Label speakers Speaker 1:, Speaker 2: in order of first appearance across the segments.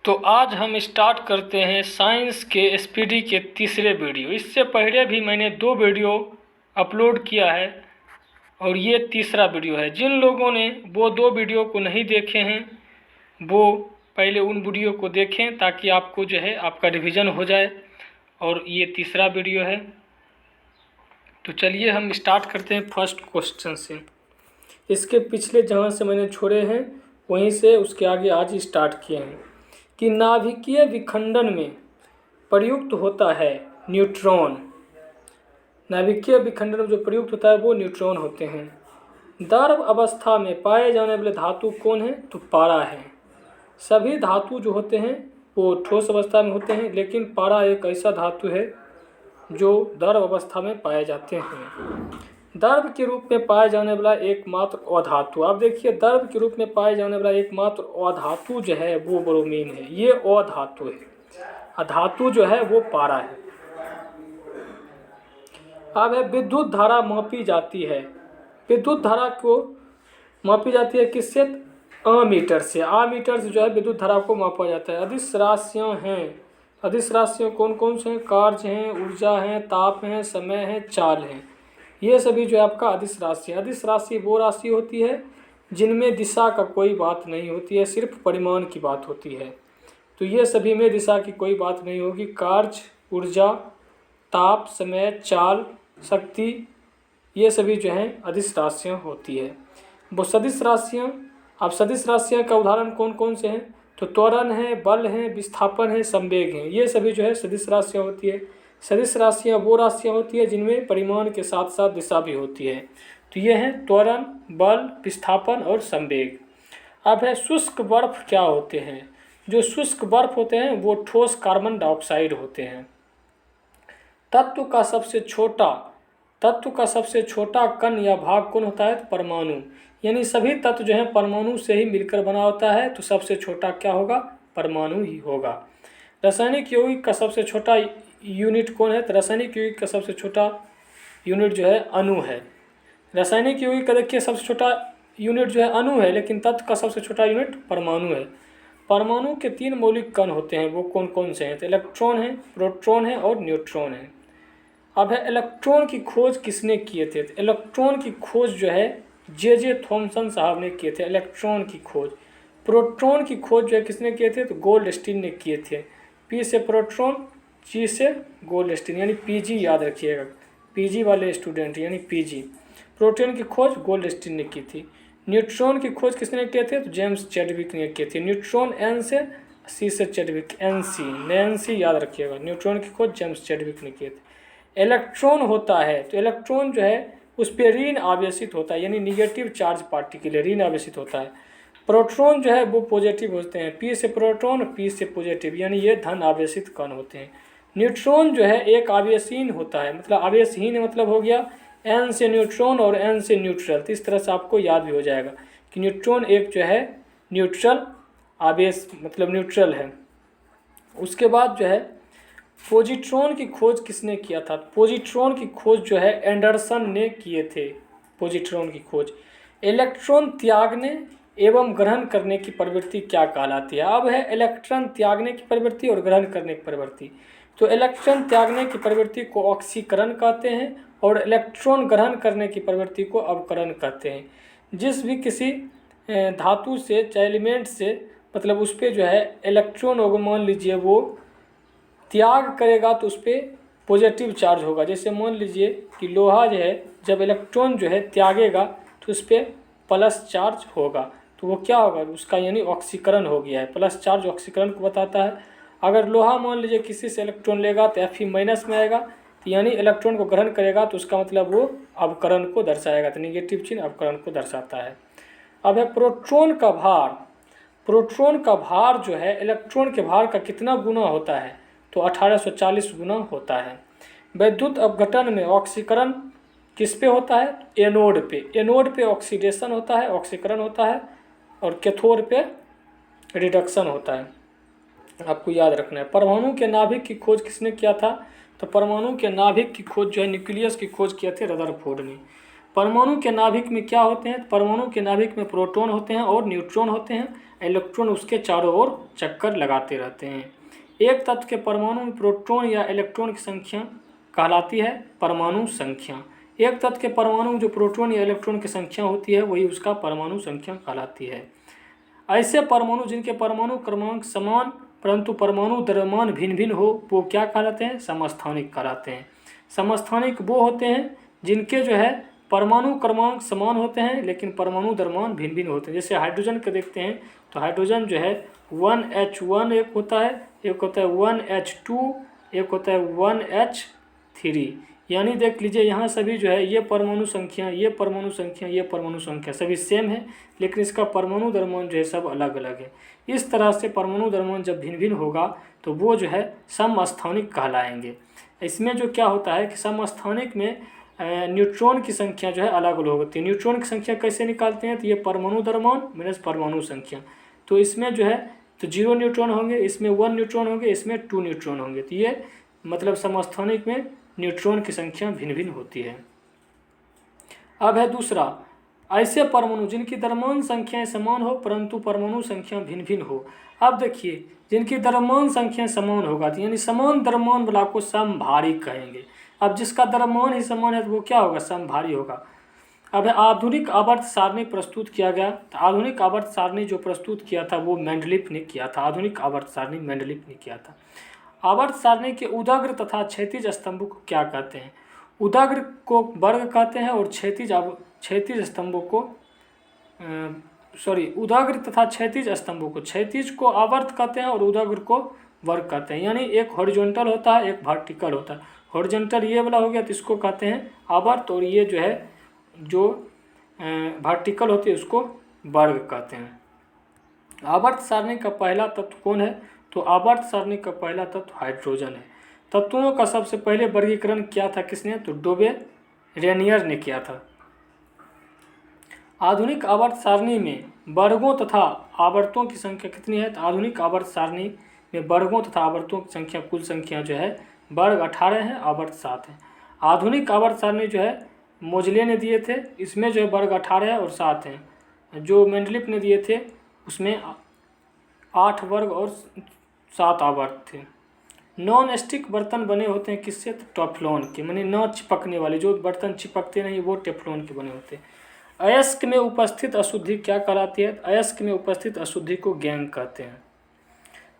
Speaker 1: तो आज हम स्टार्ट करते हैं साइंस के एसपीडी के तीसरे वीडियो। इससे पहले भी मैंने 2 वीडियो अपलोड किया है और ये तीसरा वीडियो है। जिन लोगों ने वो 2 वीडियो को नहीं देखे हैं वो पहले उन वीडियो को देखें ताकि आपको जो है आपका रिवीजन हो जाए। और ये तीसरा वीडियो है। तो चलिए हम स्टार्ट करते हैं फर्स्ट क्वेश्चन से। इसके पिछले जहाँ से मैंने छोड़े हैं वहीं से उसके आगे आज स्टार्ट किए हैं कि नाभिकीय विखंडन में प्रयुक्त होता है न्यूट्रॉन। नाभिकीय विखंडन में जो प्रयुक्त होता है वो न्यूट्रॉन होते हैं। द्रव अवस्था में पाए जाने वाले धातु कौन है? तो पारा है। सभी धातु जो होते हैं वो ठोस अवस्था में होते हैं, लेकिन पारा एक ऐसा धातु है जो द्रव अवस्था में पाए जाते हैं। द्रव के रूप में पाए जाने वाला एकमात्र अधातु, आप देखिए द्रव के रूप में पाए जाने वाला एकमात्र अधातु जो है वो ब्रोमीन है। ये अधातु है, अधातु जो है वो पारा है। अब है विद्युत धारा मापी जाती है। विद्युत धारा को मापी जाती है किससे? अमीटर से। अमीटर से जो है विद्युत धारा को मापा जाता है। अदिश राशियाँ हैं। अदिश राशियाँ कौन कौन से हैं? कार्य हैं, ऊर्जा हैं, ताप हैं, समय है, चाल हैं। ये सभी जो है आपका अदिश राशि है। अदिश राशि वो राशि होती है जिनमें दिशा का कोई बात नहीं होती है, सिर्फ परिमाण की बात होती है। तो ये सभी में दिशा की कोई बात नहीं होगी। कार्य, ऊर्जा, ताप, समय, चाल, शक्ति, ये सभी जो हैं अदिश राशियाँ होती है। वो सदिश राशियाँ, अब सदिश राशियाँ का उदाहरण कौन कौन से हैं? तो त्वरण है, बल है, विस्थापन है, संवेग है। ये सभी जो है सदिश राशियाँ होती है। सदिश राशियाँ वो राशियाँ होती है जिनमें परिमाण के साथ साथ दिशा भी होती है। तो ये हैं त्वरण, बल, विस्थापन और संवेग। अब है शुष्क बर्फ क्या होते हैं? जो शुष्क बर्फ होते हैं वो ठोस कार्बन डाइऑक्साइड होते हैं। तत्व का सबसे छोटा कण या भाग कौन होता है? तो परमाणु। यानी सभी तत्व जो है परमाणु से ही मिलकर बना होता है, तो सबसे छोटा क्या होगा? परमाणु ही होगा। रासायनिक यौगिक का सबसे छोटा यूनिट कौन है? तो रासायनिक यौगिक का सबसे छोटा यूनिट जो है अणु है। रासायनिक यौगिक का देखिए सबसे छोटा यूनिट जो है अणु है, लेकिन तत्व का सबसे छोटा यूनिट परमाणु है। परमाणु के 3 मौलिक कण होते हैं, वो कौन कौन से हैं? तो इलेक्ट्रॉन है, प्रोटॉन है और न्यूट्रॉन है। अब है इलेक्ट्रॉन की खोज किसने किए थे? तो इलेक्ट्रॉन की खोज जो है जे थॉमसन साहब ने किए थे इलेक्ट्रॉन की खोज। प्रोटॉन की खोज जो है किसने किए थे? तो गोल्डस्टीन ने किए थे। पी से प्रोटॉन, जी से गोल्डस्टीन, यानी पीजी याद रखिएगा, पीजी वाले स्टूडेंट यानी पीजी। प्रोटॉन की खोज गोल्डस्टीन ने की थी। न्यूट्रॉन की खोज किसने किए थे? तो जेम्स चैडविक ने किए थे। न्यूट्रॉन एन से, सी से चैडविक, नैन्सी याद रखिएगा। न्यूट्रॉन की खोज जेम्स चैडविक ने किए थे। इलेक्ट्रॉन होता है तो इलेक्ट्रॉन जो है उस पर ऋण आवेशित होता है, यानी निगेटिव चार्ज पार्टिकल ऋण आवेशित होता है। प्रोटॉन जो है वो पॉजिटिव होते हैं। पी से प्रोटॉन, पी से पॉजिटिव, यानी ये धन आवेशित कण होते हैं। न्यूट्रॉन जो है एक आवेशहीन होता है, मतलब आवेशहीन मतलब हो गया एन से न्यूट्रॉन और एन से न्यूट्रल। तो इस तरह से आपको याद भी हो जाएगा कि न्यूट्रॉन एक जो है न्यूट्रल आवेश, मतलब न्यूट्रल है। उसके बाद जो है पॉजिट्रॉन की खोज किसने किया था? पॉजिट्रॉन की खोज जो है एंडरसन ने किए थे। पॉजिट्रॉन की खोज। इलेक्ट्रॉन त्यागने एवं ग्रहण करने की प्रवृत्ति क्या कहलाती है? अब है इलेक्ट्रॉन त्यागने की प्रवृत्ति और ग्रहण करने की प्रवृत्ति। तो इलेक्ट्रॉन त्यागने की प्रवृत्ति को ऑक्सीकरण कहते हैं और इलेक्ट्रॉन ग्रहण करने की प्रवृत्ति को अवकरण कहते हैं। जिस भी किसी धातु से, एलिमेंट से, मतलब उस पर जो है इलेक्ट्रॉन होगा, मान लीजिए वो त्याग करेगा तो उस पर पॉजिटिव चार्ज होगा। जैसे मान लीजिए कि लोहा जो है जब इलेक्ट्रॉन जो है त्यागेगा तो उस पर प्लस चार्ज होगा, तो वो क्या होगा? उसका यानी ऑक्सीकरण हो गया है। प्लस चार्ज ऑक्सीकरण को बताता है। अगर लोहा मान लीजिए किसी से इलेक्ट्रॉन लेगा तो Fe माइनस में आएगा, तो यानी इलेक्ट्रॉन को ग्रहण करेगा तो उसका मतलब वो अवकरण को दर्शाएगा। तो निगेटिव चिन्ह अवकरण को दर्शाता है। अब है प्रोटॉन का भार। प्रोटॉन का भार जो है इलेक्ट्रॉन के भार का कितना गुना होता है? तो 1840 गुना होता है। विद्युत अपघटन में ऑक्सीकरण किस पे होता है? एनोड पे। एनोड पे ऑक्सीडेशन होता है, ऑक्सीकरण होता है, और कैथोड पे रिडक्शन होता है। आपको याद रखना है। परमाणु के नाभिक की खोज किसने किया था? तो परमाणु के नाभिक की खोज जो है न्यूक्लियस की खोज किए थे रदरफोर्ड ने। परमाणु के नाभिक में क्या होते हैं? परमाणु के नाभिक में प्रोटॉन होते हैं और न्यूट्रॉन होते हैं, इलेक्ट्रॉन उसके चारों ओर चक्कर लगाते रहते हैं। एक तत्व के परमाणु में प्रोटॉन या इलेक्ट्रॉन की संख्या कहलाती है परमाणु संख्या। एक तत्व के परमाणु में जो प्रोटॉन या इलेक्ट्रॉन की संख्या होती है वही उसका परमाणु संख्या कहलाती है। ऐसे परमाणु जिनके परमाणु क्रमांक समान परंतु परमाणु द्रव्यमान भिन्न भिन्न हो वो क्या कहलाते हैं? समस्थानिक कहलाते हैं। समस्थानिक वो होते हैं जिनके जो है परमाणु क्रमांक समान होते हैं लेकिन परमाणु द्रव्यमान भिन्न भिन्न होते हैं। जैसे हाइड्रोजन के देखते हैं तो हाइड्रोजन जो है 1H1 एक होता है, एक होता है 1H2, एक होता है 1H3। यानी देख लीजिए यहाँ सभी जो है ये परमाणु संख्या, ये परमाणु संख्या, ये परमाणु संख्या सभी सेम है लेकिन इसका परमाणु द्रव्यमान जो है सब अलग अलग है। इस तरह से परमाणु द्रव्यमान जब भिन्न भिन्न होगा तो वो जो है समस्थानिक कहलाएंगे। इसमें जो क्या होता है कि समस्थानिक में न्यूट्रॉन की संख्या जो है अलग अलग होती है। न्यूट्रॉन की संख्या कैसे निकालते हैं? तो ये परमाणु द्रव्यमान माइनस परमाणु संख्या, तो इसमें जो है तो 0 न्यूट्रॉन होंगे, इसमें 1 न्यूट्रॉन होंगे, इसमें 2 न्यूट्रॉन होंगे। तो ये मतलब समस्थानिक में न्यूट्रॉन की संख्या भिन्न भिन्न होती है। अब है दूसरा, ऐसे परमाणु जिनकी द्रव्यमान संख्याएं समान हो परंतु परमाणु संख्या भिन्न भिन्न हो। अब देखिए जिनकी द्रव्यमान संख्या समान होगा तो यानी समान द्रव्यमान वाला को समभारी कहेंगे। अब जिसका द्रव्यमान ही समान है तो वो क्या होगा? समभारी होगा। अब आधुनिक आवर्त सारणी प्रस्तुत किया गया। तो आधुनिक आवर्त सारणी जो प्रस्तुत किया था वो मेंडलीफ ने किया था। आधुनिक आवर्त सारणी मेंडलीफ ने किया था। आवर्त सारणी के उदाग्र तथा क्षैतिज स्तंभों को क्या कहते हैं? उदाग्र को वर्ग कहते हैं और क्षैतिज स्तंभों को उदाग्र तथा क्षैतिज स्तंभों को, क्षैतिज को आवर्त कहते हैं और उदाग्र को वर्ग कहते हैं। यानी एक हॉरिजॉन्टल होता है, एक वर्टिकल होता है। हॉरिजॉन्टल ये वाला हो गया तो इसको कहते हैं आवर्त और ये जो है जो वर्टिकल होती है उसको वर्ग कहते हैं। आवर्त सारणी का पहला तत्व कौन है? तो आवर्त सारणी का पहला तत्व हाइड्रोजन है। तत्वों का सबसे पहले वर्गीकरण किया था किसने? तो डोबे रेनियर ने किया था। आधुनिक आवर्त सारणी में वर्गों तथा आवर्तों की संख्या कितनी है? तो आधुनिक आवर्त सारणी में वर्गों तथा आवर्तों की संख्या कुल संख्या जो है वर्ग 18 है, आवर्त 7 है। आधुनिक आवर्त सारणी जो है मोजले ने दिए थे, इसमें जो है वर्ग 18 है और 7 हैं। जो मेंडलीफ ने दिए थे उसमें 8 वर्ग और 7 आवर्त थे। नॉन स्टिक बर्तन बने होते हैं किससे? तो टेफ्लॉन के, माने न चिपकने वाले, जो बर्तन चिपकते नहीं वो टेफ्लॉन के बने होते हैं। अयस्क में उपस्थित अशुद्धि क्या कहलाती है? अयस्क में उपस्थित अशुद्धि को गैंग कहते हैं।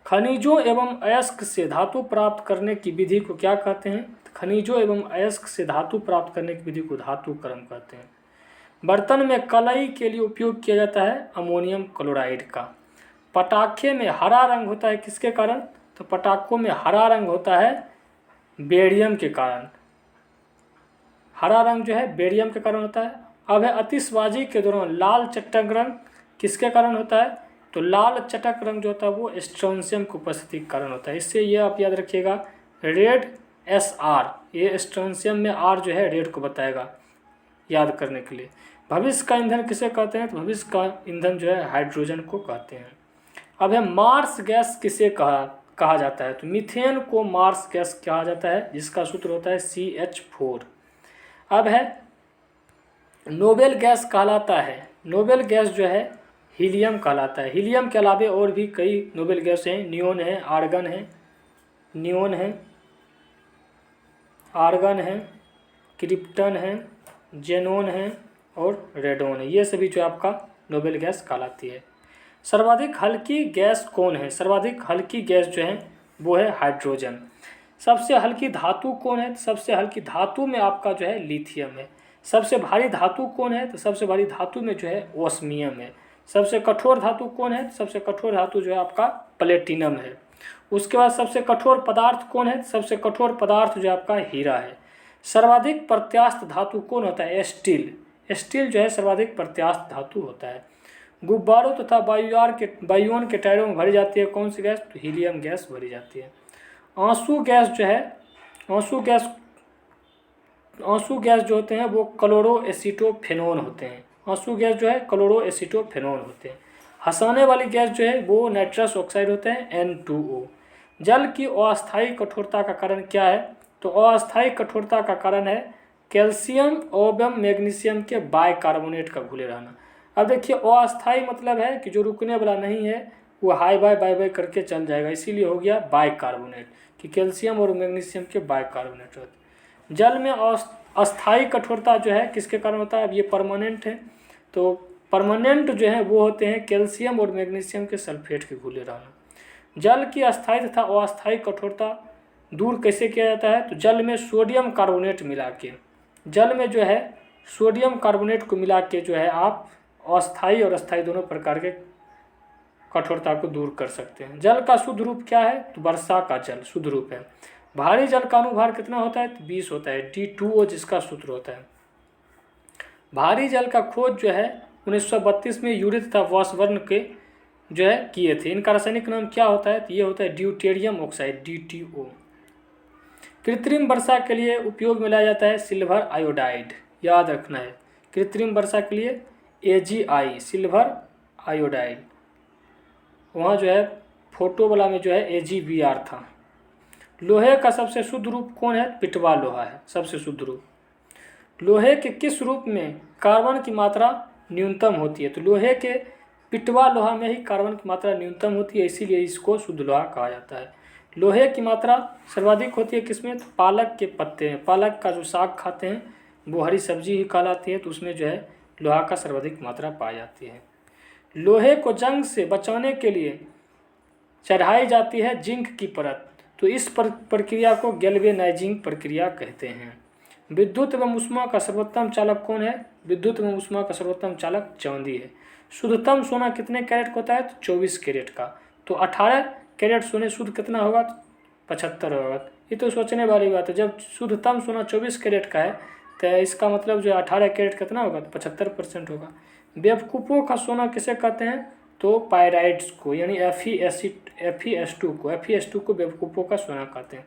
Speaker 1: खनिजों एवं अयस्क से धातु प्राप्त करने की विधि को क्या कहते हैं? खनिजों एवं अयस्क से धातु प्राप्त करने की विधि को धातुकर्म कहते हैं। बर्तन में कलई के लिए उपयोग किया जाता है अमोनियम क्लोराइड का। पटाखे में हरा रंग होता है किसके कारण? तो पटाखों में हरा रंग होता है बेरियम के कारण। हरा रंग जो है बेरियम के कारण होता है। अब है आतिशबाजी के दौरान लाल चटक रंग किसके कारण होता है? तो लाल चटक रंग जो होता है वो स्ट्रोंशियम की उपस्थिति के कारण होता है। इससे ये आप याद रखिएगा रेड SR, ये स्ट्रोंशियम में R जो है रेड को बताएगा याद करने के लिए। भविष्य का ईंधन किसे कहते हैं? तो भविष्य का ईंधन जो है हाइड्रोजन को कहते हैं। अब है मार्स गैस किसे कहा जाता है? तो मीथेन को मार्स गैस कहा जाता है जिसका सूत्र होता है CH4। अब है नोबेल गैस कहलाता है, नोबेल गैस जो है हीलियम कहलाता है। हीलियम के अलावे और भी कई नोबेल गैस हैं, नियोन है, आर्गन है, नियोन है, आर्गन है, क्रिप्टन है, जेनोन है और रेडोन है। ये सभी जो आपका नोबेल गैस कहलाती है। सर्वाधिक हल्की गैस कौन है? सर्वाधिक हल्की गैस जो है वो है हाइड्रोजन। सबसे हल्की धातु कौन है? तो सबसे हल्की धातु में आपका जो है लिथियम है। सबसे भारी धातु कौन है? तो सबसे भारी धातु में जो है ओस्मियम है। सबसे कठोर धातु कौन है? तो सबसे कठोर धातु जो है आपका प्लेटिनम है। उसके बाद सबसे कठोर पदार्थ कौन है? सबसे कठोर पदार्थ जो है आपका हीरा है। सर्वाधिक प्रत्यास्थ धातु कौन होता है? स्टील। स्टील जो है सर्वाधिक प्रत्यास्थ धातु होता है। गुब्बारों तथा वायुयान के टायरों में भरी जाती है कौन सी गैस? तो हीलियम गैस भरी जाती है। आंसू गैस जो है आंसू गैस जो होते हैं वो क्लोरोएसिटोफेनोन होते हैं। आंसू गैस जो है क्लोरोएसिटोफेनोन होते हैं। हंसाने वाली गैस जो है वो नाइट्रस ऑक्साइड होते हैं N2O। जल की अस्थायी कठोरता का कारण क्या है? तो अस्थायी कठोरता का कारण है कैल्शियम एवं मैग्नीशियम के बाइकार्बोनेट का घुले रहना। अब देखिए अस्थाई मतलब है कि जो रुकने वाला नहीं है, वो हाई बाय बाय बाय करके चल जाएगा, इसीलिए हो गया बाइकार्बोनेट कि कैल्शियम और मैग्नीशियम के बाइकार्बोनेट होते हैं। जल में अस्थाई कठोरता जो है किसके कारण होता है, अब ये परमानेंट है, तो परमानेंट जो है वो होते हैं कैल्शियम और मैग्नीशियम के सल्फेट के घुले रहना। जल की अस्थाई तथा अस्थाई कठोरता दूर कैसे किया जाता है, तो जल में सोडियम कार्बोनेट मिला के, जल में जो है सोडियम कार्बोनेट को मिला के जो है आप अस्थाई और अस्थाई दोनों प्रकार के कठोरता को दूर कर सकते हैं। जल का शुद्ध रूप क्या है, तो वर्षा का जल शुद्ध रूप है। भारी जल का अनुभार कितना होता है, तो 20 होता है, D2O जिसका सूत्र होता है। भारी जल का खोज जो है 1932 में यूरी तथा वाशबर्न के जो है किए थे। इनका रासायनिक नाम क्या होता है, तो ये होता है ड्यूटेरियम ऑक्साइड DTO। कृत्रिम वर्षा के लिए उपयोग में लाया जाता है सिल्वर आयोडाइड, याद रखना है, कृत्रिम वर्षा के लिए AgI सिल्वर आयोडाइड। वहाँ जो है फोटो वाला में जो है AgBr था। लोहे का सबसे शुद्ध रूप कौन है, पिटवा लोहा है सबसे शुद्ध रूप। लोहे के किस रूप में कार्बन की मात्रा न्यूनतम होती है, तो लोहे के पिटवा लोहा में ही कार्बन की मात्रा न्यूनतम होती है, इसीलिए इसको शुद्ध लोहा कहा जाता है। लोहे की मात्रा सर्वाधिक होती है किसमें, तो पालक के पत्ते हैं, पालक का जो साग खाते हैं वो हरी सब्जी ही कहलाती है, तो उसमें जो है लोहा का सर्वाधिक मात्रा पाई जाती है। लोहे को जंग से बचाने के लिए चढ़ाई जाती है जिंक की परत, तो इस प्रक्रिया को गैल्वेनाइजिंग प्रक्रिया कहते हैं। विद्युत एवं ऊष्मा का सर्वोत्तम चालक कौन है, विद्युत एवं ऊष्मा का सर्वोत्तम चालक चांदी है। शुद्धतम सोना कितने कैरेट का होता है, तो 24 कैरेट का, तो 18 कैरेट सोने शुद्ध कितना होगा, तो 75 होगा। ये तो सोचने वाली बात है, जब शुद्धतम सोना 24 कैरेट का है तो इसका मतलब जो 18 कैरेट कितना होगा, तो 75% होगा। बेवकूफ़ों का सोना किसे कहते हैं, तो पायराइड्स को, यानी Fe2 को बेवकूफ़ों का सोना कहते हैं।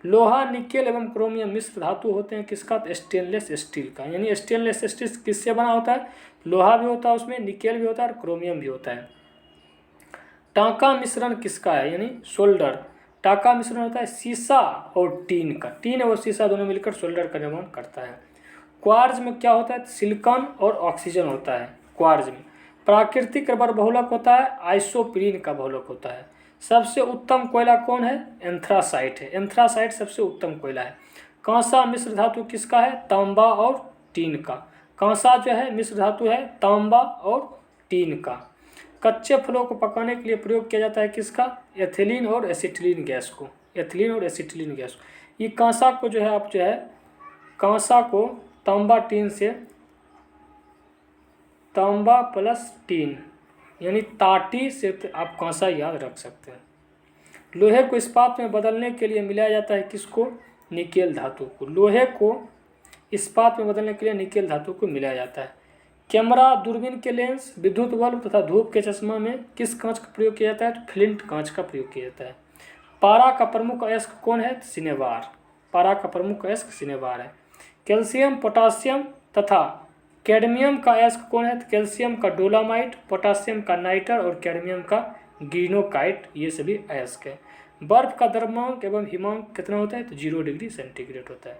Speaker 1: लोहा, निकेल एवं क्रोमियम मिश्र धातु होते हैं किसका, तो स्टेनलेस स्टील का, यानी स्टेनलेस स्टील किससे बना होता है, लोहा भी होता है उसमें, निकेल भी होता है और क्रोमियम भी होता है। टांका मिश्रण किसका है, यानी सोल्डर, टांका मिश्रण होता है सीसा और टीन का, टीन और सीसा दोनों मिलकर सोल्डर का निर्माण करता है। क्वार्ज में क्या होता है, सिलिकॉन और ऑक्सीजन होता है क्वार्ज में। प्राकृतिक रबर बहुलक होता है, आइसोप्रीन का बहुलक होता है। सबसे उत्तम कोयला कौन है, एंथ्रासाइट है, एंथ्रासाइट सबसे उत्तम कोयला है। कांसा मिश्र धातु किसका है, तांबा और टीन का, कांसा जो है मिश्र धातु है तांबा और टीन का। कच्चे फलों को पकाने के लिए प्रयोग किया जाता है किसका, एथिलीन और एसिटिलीन गैस को, एथिलीन और एसिटिलीन गैस। ये कांसा को जो है आप जो है कांसा को तांबा टीन से, तांबा प्लस टीन यानी ताटी से आप कांसा याद रख सकते हैं। लोहे को इस्पात में बदलने के लिए मिलाया जाता है किसको, निकेल धातु को, लोहे को इस्पात में बदलने के लिए निकेल धातु को मिलाया जाता है। कैमरा, दूरबीन के लेंस, विद्युत बल्ब तथा धूप के चश्मा में किस कांच का प्रयोग किया जाता है, तो फ्लिंट कांच का प्रयोग किया जाता है। पारा का प्रमुख अयस्क कौन है, सिनेबार, पारा का प्रमुख अयस्क सिनेबार है। कैल्शियम, पोटासियम तथा कैडमियम का अयस्क कौन है, तो कैल्शियम का डोलामाइट, पोटासियम का नाइटर और कैडमियम का ग्रीनोकाइट, ये सभी अयस्क है। बर्फ का द्रव्यमांक एवं हिमांक कितना होता है, तो 0 डिग्री सेंटीग्रेड होता है।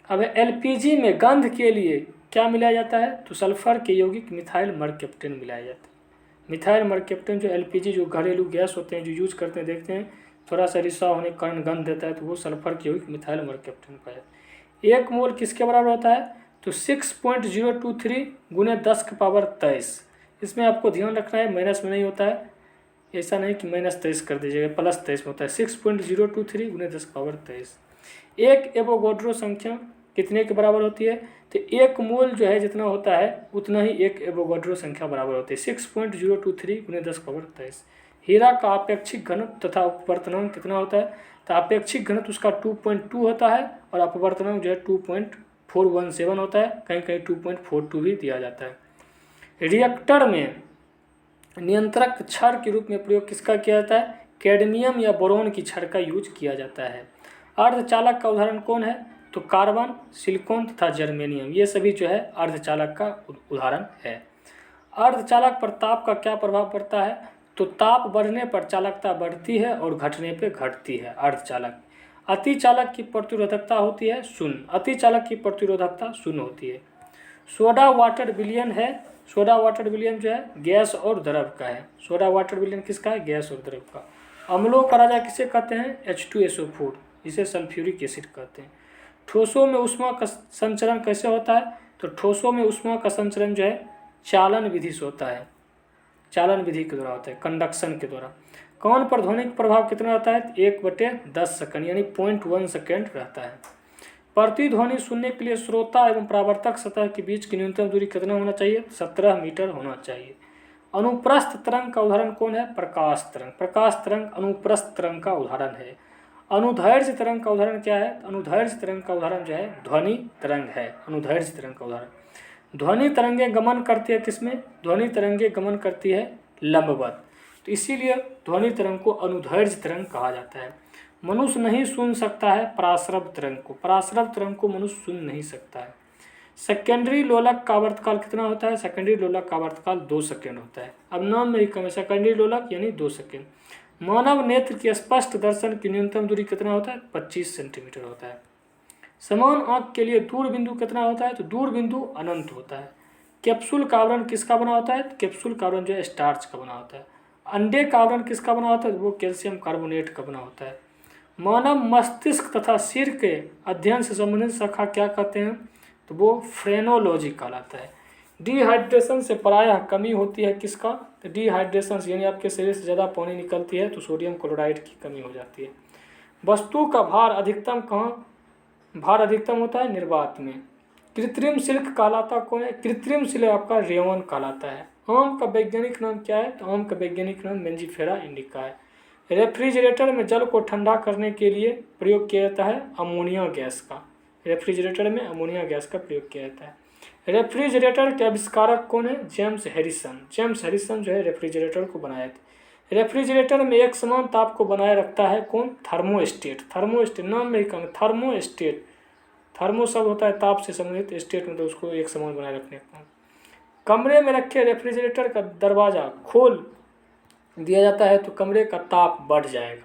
Speaker 1: अब LPG में गंध के लिए क्या मिलाया जाता है, तो सल्फर के यौगिक मिथाइल मरकैप्टेन मिलाया जाता है। मिथाइल मरकैप्टेन जो LPG जो घरेलू गैस होते हैं जो यूज करते हैं, देखते हैं थोड़ा सा रिसा होने के कारण गंध देता है, तो वो सल्फर के यौगिक मिथाइल मरकैप्टेन पाया जाता है। 1 मोल किसके बराबर होता है, तो 6.023 गुने 10⁻23। इसमें आपको ध्यान रखना है माइनस में नहीं होता है, ऐसा नहीं कि -23 कर दीजिएगा, +23 में होता है। 6.023 गुने 10⁻23। एक एवोगाड्रो संख्या कितने के बराबर होती है, तो 1 मोल जो है जितना होता है उतना ही एक एवोगाड्रो संख्या बराबर होती है, 6.023 गुने 10⁻23। हीरा का आपेक्षिक घनत्व तथा अपवर्तनांक कितना होता है, तो आपेक्षिक घनत्व उसका 2.2 होता है और अपवर्तनांक जो है 2.417 होता है, कहीं कहीं 2.42 भी दिया जाता है। रिएक्टर में नियंत्रक क्षार के रूप में प्रयोग किसका किया जाता है, कैडमियम या बोरोन की क्षार का यूज किया जाता है। अर्धचालक का उदाहरण कौन है, तो कार्बन, सिलिकॉन तथा जर्मेनियम, ये सभी जो है अर्धचालक का उदाहरण है। अर्धचालक पर ताप का क्या प्रभाव पड़ता है, तो ताप बढ़ने पर चालकता बढ़ती है और घटने पर घटती है। अर्धचालक अति चालक की प्रतिरोधकता होती है 0, अति चालक की प्रतिरोधकता 0 होती है। सोडा वाटर विलयन है, सोडा वाटर विलयन जो है गैस और द्रव का है। सोडा वाटर विलयन किसका है? गैस और द्रव का। अम्लों का राजा किसे कहते हैं? H2SO4, इसे सल्फ्यूरिक एसिड कहते हैं। ठोसों में ऊष्मा का संचरण कैसे होता है? तो ठोसों में ऊष्मा का संचरण जो है चालन विधि से होता है, चालन विधि के द्वारा होता है, कंडक्शन के द्वारा। कौन पर ध्वनिक प्रभाव कितना रहता है? 1/10 सेकंड यानी 0.1 सेकेंड रहता है। प्रतिध्वनि सुनने के लिए श्रोता एवं परावर्तक सतह के बीच की न्यूनतम दूरी कितना होना चाहिए? 17 मीटर होना चाहिए। अनुप्रस्थ तरंग का उदाहरण कौन है? प्रकाश तरंग। प्रकाश तरंग अनुप्रस्थ तरंग का उदाहरण है। अनुदैर्घ्य तरंग का उदाहरण क्या है? अनुदैर्घ्य तरंग का उदाहरण जो है ध्वनि तरंग है। अनुदैर्घ्य तरंग का उदाहरण। ध्वनि तरंगे गमन करती है किसमें? ध्वनि तरंगे गमन करती है लंबवत, तो इसीलिए ध्वनि तरंग को अनुदैर्घ्य तरंग कहा जाता है। मनुष्य नहीं सुन सकता है पराश्रव तरंग को, पराश्रव तरंग को मनुष्य सुन नहीं सकता है। सेकेंडरी लोलक का आवर्तकाल कितना होता है? सेकेंडरी लोलक का आवर्तकाल 2 सेकेंड होता है। अब नाम में ही कम है, सेकेंडरी लोलक यानी 2 सेकेंड। मानव नेत्र के स्पष्ट दर्शन की न्यूनतम दूरी कितना होता है? 25 सेंटीमीटर होता है। समान आंख के लिए दूर बिंदु कितना होता है? तो दूर बिंदु अनंत होता है। कैप्सूल का आवरण किसका बना होता है? तो कैप्सूल का आवरण जो है स्टार्च का बना होता है। अंडे का आवरण किसका बना होता है? वो कैल्शियम कार्बोनेट का बना होता है। मानव मस्तिष्क तथा सिर के अध्ययन से संबंधित शाखा क्या कहते हैं? तो वो फ्रेनोलॉजी कहलाता है। डिहाइड्रेशन से प्रायः कमी होती है किसका? तो डिहाइड्रेशन यानी आपके शरीर से ज़्यादा पानी निकलती है तो सोडियम क्लोराइड की कमी हो जाती है। वस्तु का भार अधिकतम कहाँ भार अधिकतम होता है? निर्वात में। कृत्रिम सिल्क कहलाता कौन है? कृत्रिम सिल्क आपका रेयन कहलाता है। आम का वैज्ञानिक नाम क्या है? तो आम का वैज्ञानिक नाम मेंजिफेरा इंडिका है। रेफ्रिजरेटर में जल को ठंडा करने के लिए प्रयोग किया जाता है अमोनिया गैस का। रेफ्रिजरेटर में अमोनिया गैस का प्रयोग किया जाता है। रेफ्रिजरेटर के आविष्कारक कौन है? James Harrison. जेम्स हैरिसन जो है रेफ्रिजरेटर को बनाए थे। रेफ्रिजरेटर में एक समान ताप को बनाए रखता है कौन? थर्मोस्टेट। थर्मोस्टेट नाम में ही कम, थर्मोस्टेट। थर्मो शब्द होता है ताप से संबंधित, स्टेट मतलब उसको एक समान बनाए रखने का। कमरे में रखे रेफ्रिजरेटर का दरवाज़ा खोल दिया जाता है तो कमरे का ताप बढ़ जाएगा।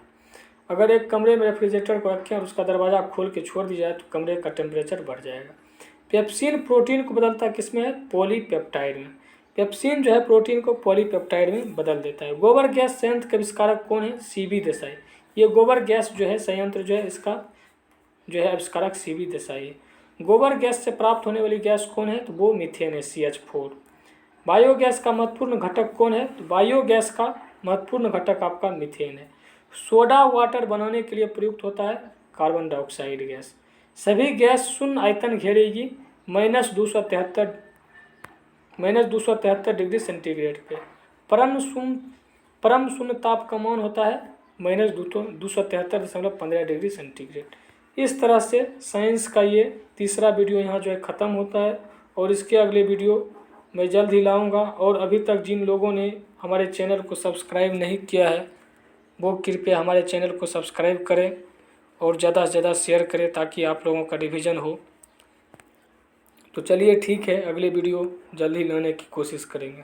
Speaker 1: अगर एक कमरे में रेफ्रिजरेटर को रखें और उसका दरवाज़ा खोल के छोड़ दिया जाए तो कमरे का टेम्परेचर बढ़ जाएगा। पेप्सिन प्रोटीन को बदलता किसमें है? पॉलीपेप्टाइड में। पेप्सिन जो है प्रोटीन को पॉलीपेप्टाइड में बदल देता है। गोबर गैस संयंत्र के आविष्कारक कौन है? सीबी देसाई। ये गोबर गैस जो है संयंत्र जो है इसका जो है आविष्कारक सीबी देसाई है। गोबर गैस से प्राप्त होने वाली गैस कौन है? तो वो मीथेन है, CH4। बायोगैस का महत्वपूर्ण घटक कौन है? तो बायोगैस का महत्वपूर्ण घटक आपका मीथेन है। सोडा वाटर बनाने के लिए प्रयुक्त होता है कार्बन डाइऑक्साइड गैस। सभी गैस शून्य आयतन घेरेगी -273 डिग्री सेंटीग्रेड पे। परम शून्य ताप का मान होता है -273.15 डिग्री सेंटीग्रेड। इस तरह से साइंस का ये तीसरा वीडियो यहाँ जो है ख़त्म होता है और इसके अगले वीडियो मैं जल्द ही लाऊंगा। और अभी तक जिन लोगों ने हमारे चैनल को सब्सक्राइब नहीं किया है वो कृपया हमारे चैनल को सब्सक्राइब करें और ज़्यादा से ज़्यादा शेयर करें ताकि आप लोगों का रिवीजन हो। तो चलिए ठीक है, अगले वीडियो जल्द ही लाने की कोशिश करेंगे।